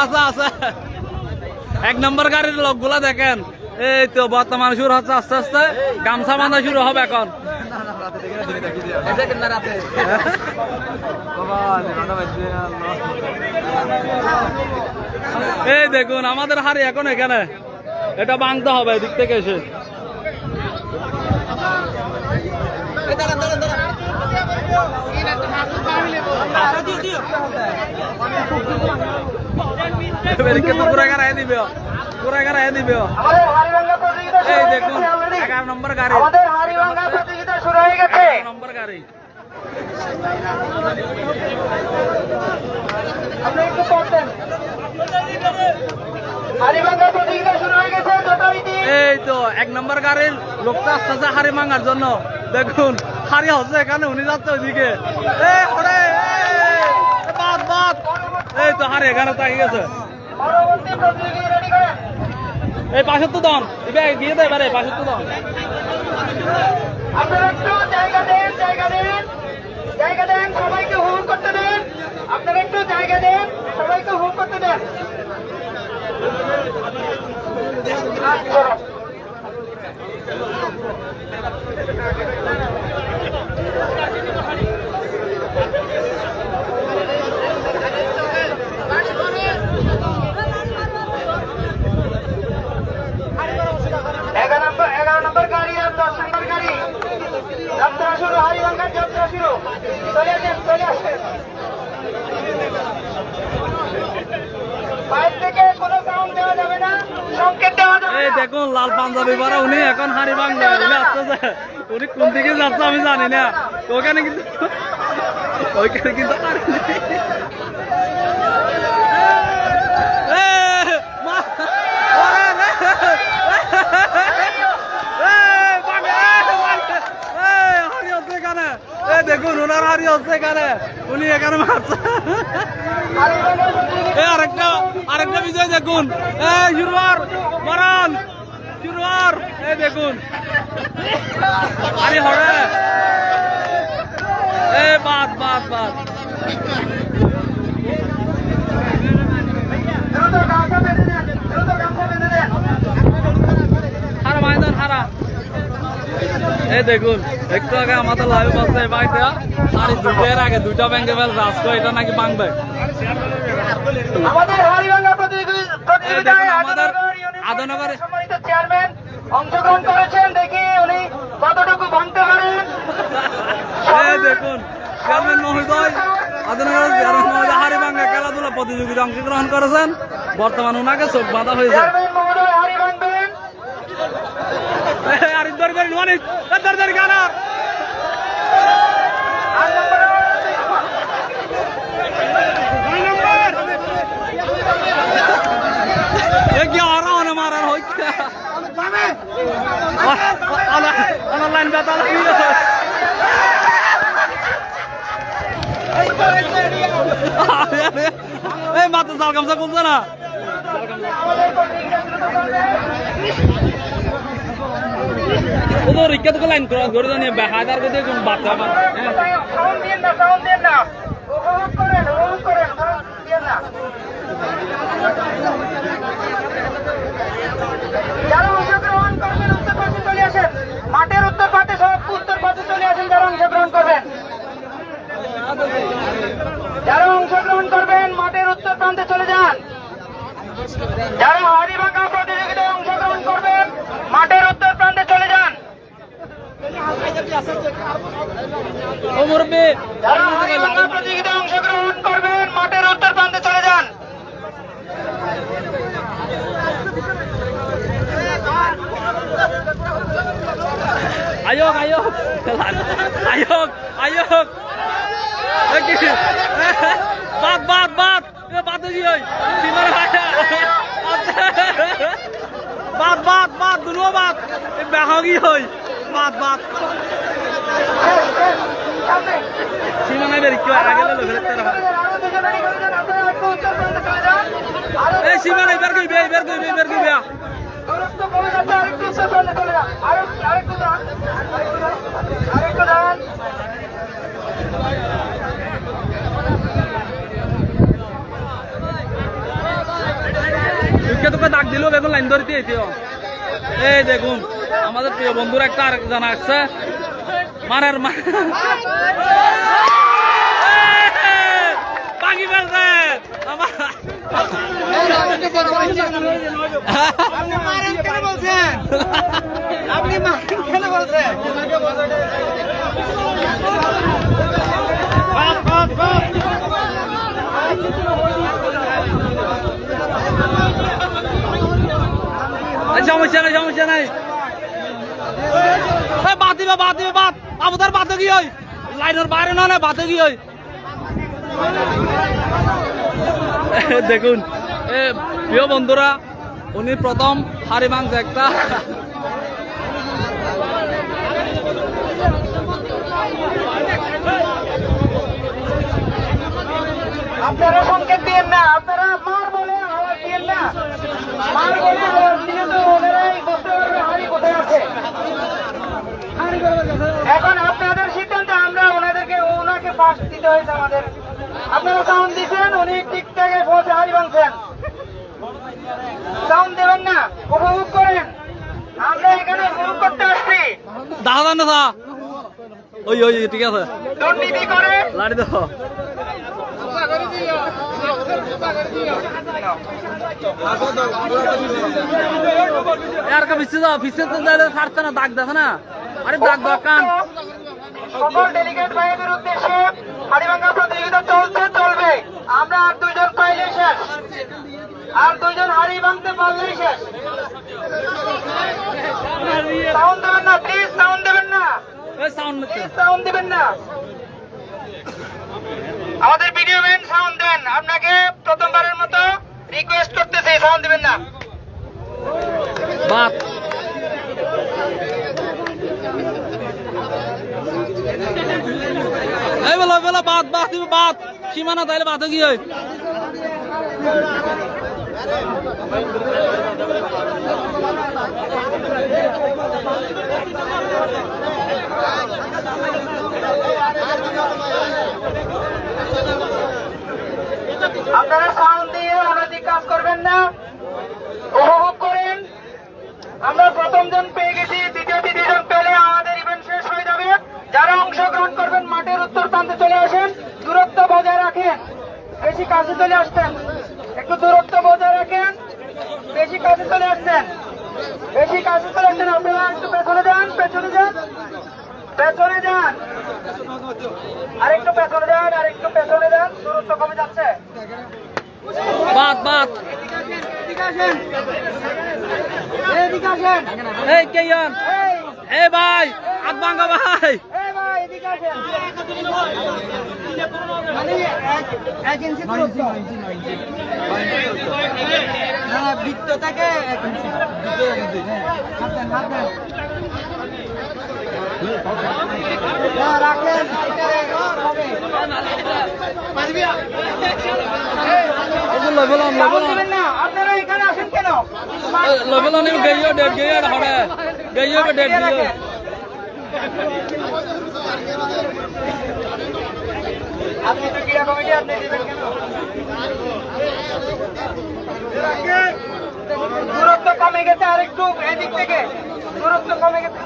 আছে আছে এক নম্বর গাড়ির লোকগুলা দেখেন এই তো বর্তমান শুরু হচ্ছে আস্তে আস্তে গামছা বাঁধা শুরু হবে এখন এই দেখুন আমাদের হাড়ি এখন এখানে এটা ভাঙতে হবে এদিক থেকে এসে দিবে এই দেখুন 11 নম্বর গাড়ি শুরু হয়ে গেছে নম্বর গাড়ি এই তো 1 নম্বর গাড়ির লোকটা আসতেছে হাড়ি ভাঙার জন্য দেখুন হাড়ি হচ্ছে এখানে উনি যাচ্ছে ওইদিকে এই তো হাড়ি এখানে তাকিয়ে গেছে এই পাশের তো দন গিয়ে দেয় এবারে পাশের তো দন আপনারা একটু জায়গা দেন সবাইকে হুল করতে দেন আপনারা একটু জায়গা দেন সবাইকে হুল করতে দেন যাত্রা শুরু হারিভাঙ্গার যাত্রা শুরু চলে আসেন বাইরে থেকে কোনো সাউন্ড দেওয়া যাবে না সংকেত দেওয়া যাবে এই দেখুন লাল পাঞ্জাবি পরা উনি এখন হাড়ি ভাঙবে উনি আসতেছে উনি কোন দিকে যাচ্ছে আমি জানি না ওইখানে কিন্তু দেখুন ওনার হাড়ি হচ্ছে এখানে উনি এখানে মারছে আরেকটা বিষয় দেখুন শুরুয়ার মরান শুরুয়ার এই দেখুন আরে হরে বাদ হারা ময়দান হারা এই দেখুন একটু আগে আমাদের লাইভ আছে বাড়িতে আর দুইটার আগে দুইটা ব্যাংকে ফেল রাস্তা এটা নাকি ভাঙবে আমাদের হাড়িভাঙ্গা আমাদের আদনগরে চেয়ারম্যান অংশগ্রহণ করেছেন দেখি উনি কতটুকু ভাঙতে পারেন দেখুন চেয়ারম্যান মহোদয় আদনগর চেয়ারম্যান মহোদয় হাড়িভাঙ্গা খেলাধুলা প্রতিযোগিতা অংশগ্রহণ করেছেন বর্তমানে ওনাকে চোখ বাঁধা হয়েছে গানা মারার হচ্ছে অনলাইন ব্যথা এই মাত্র জাল গামছা করছে না রিক্কা তো লাইন ক্রস করে জানিয়ে হাজার করে দিয়ে বাচ্চা আমার যারা অংশগ্রহণ করবেন উত্তর পাশে চলে আসেন মাঠের উত্তর পাশে সব উত্তর পাশে চলে আসেন যারা অংশগ্রহণ করবেন মাঠের উত্তর প্রান্তে চলে যান যারা হাড়িভাঙ্গা প্রতিযোগিতায় অংশগ্রহণ করবেন মাঠের উত্তর প্রান্তে চলে যান যারা হাড়িভাঙ্গা প্রতিযোগিতায় অংশগ্রহণ করবেন মাঠের উত্তর প্রান্তে চলে যান আয়োগ বাদ দুনো বাদ বেহগি হই বাদ সীমানায় বের কি আগে এই সীমানায় বের কই তোকে তোকে ডাক দিল বেগুন লাইন ধরতে এটিও এই দেখুন আমাদের প্রিয় বন্ধুর একটা আরেক জানা আসছে মারার পাখি ফেলছে আপনি কেন বলছেন সমস্যা নাই সমস্যা নাই বাদ দিবে বাদ দিবে বাদ আবুদার বাদে কি হয় লাইনের বাইরে না না বাদে কি হয় দেখুন প্রিয় বন্ধুরা উনি প্রথম হাড়ি ভাঙছে একটা আপনারা সংকেত দিয়েন না আপনারা মার বলে আওয়াজ দিয়েন না মার বলে আওয়াজ দিয়ে তো ওনারাই বুঝতে পারবে হাড়ি কোথায় আছে এখন আপনাদের সিদ্ধান্ত আমরা ওনাকে পাশ দিতে হয়েছে আমাদের আপনারা সাউন্ড দিচ্ছেন উনি ঠিক থেকে বসে হাড়ি ভাঙছেন সাউন্ড দেবেন না উপভোগ করেন আমরা এখানে উপভোগ করতে আসছি দেখা যান না ওই ওই ঠিক আছে দুর্নীতি করে লাড়ি দেখো यार का फिसे तो ছাড়ছে না দাগ দেখে না আরে দাগ দোকান সকল ডেলিগেট ভাইদের উদ্দেশ্যে হাড়িভাঙ্গা প্রতিযোগিতা চলবে আমরা আর দুইজন পাইলে শেষ আর দুইজন হাড়ি ভাঙতে পারলেই শেষ সাউন্ড দেবেন না প্লিজ সাউন্ড দেবেন না সাউন্ড দেবেন না আমাদের ভিডিও ম্যান সাউন্ড দেন আপনাকে প্রথমবারের মতো রিকোয়েস্ট করতেছি সাউন্ড দিবেন না বাপ এই বলো বলো বাত বাত তুমি বাত সীমানা তাইলে বাত কি হয় আপনারা সাউন্ড দিয়ে অনৈতিক কাজ করবেন না উপভোগ করেন আমরা প্রথম জন পেয়ে গেছি তৃতীয় জন পেলে আমাদের ইভেন্ট শেষ হয়ে যাবে যারা অংশগ্রহণ করবেন মাঠের উত্তর প্রান্তে চলে আসেন দূরত্ব বজায় রাখেন বেশি কাছে চলে আসছেন একটু দূরত্ব বজায় রাখেন বেশি কাছে চলে আসছেন আপনারা একটু পেছনে যান আরেকটু পেছনে যান দূরত্ব কমে যাচ্ছে বাত বাত এদিকে আসেন এই কেয়ন এই ভাই হাত ভাঙা ভাই এদিকে আসেন মানে 1 ইঞ্চি দূরত্ব না বৃত্ত থেকে 1 ইঞ্চি হাত দেন রাখেন আপনারা এখানে আসেন কেন লবলানি গইও ডেট গইও হড়ে গইও ডেট গইও আপনি তো ক্রীড়া কমিটি আপনি দিবেন কেন দূরত্ব কমে গেছে আরেকটু এদিক থেকে দূরত্ব কমে গেছে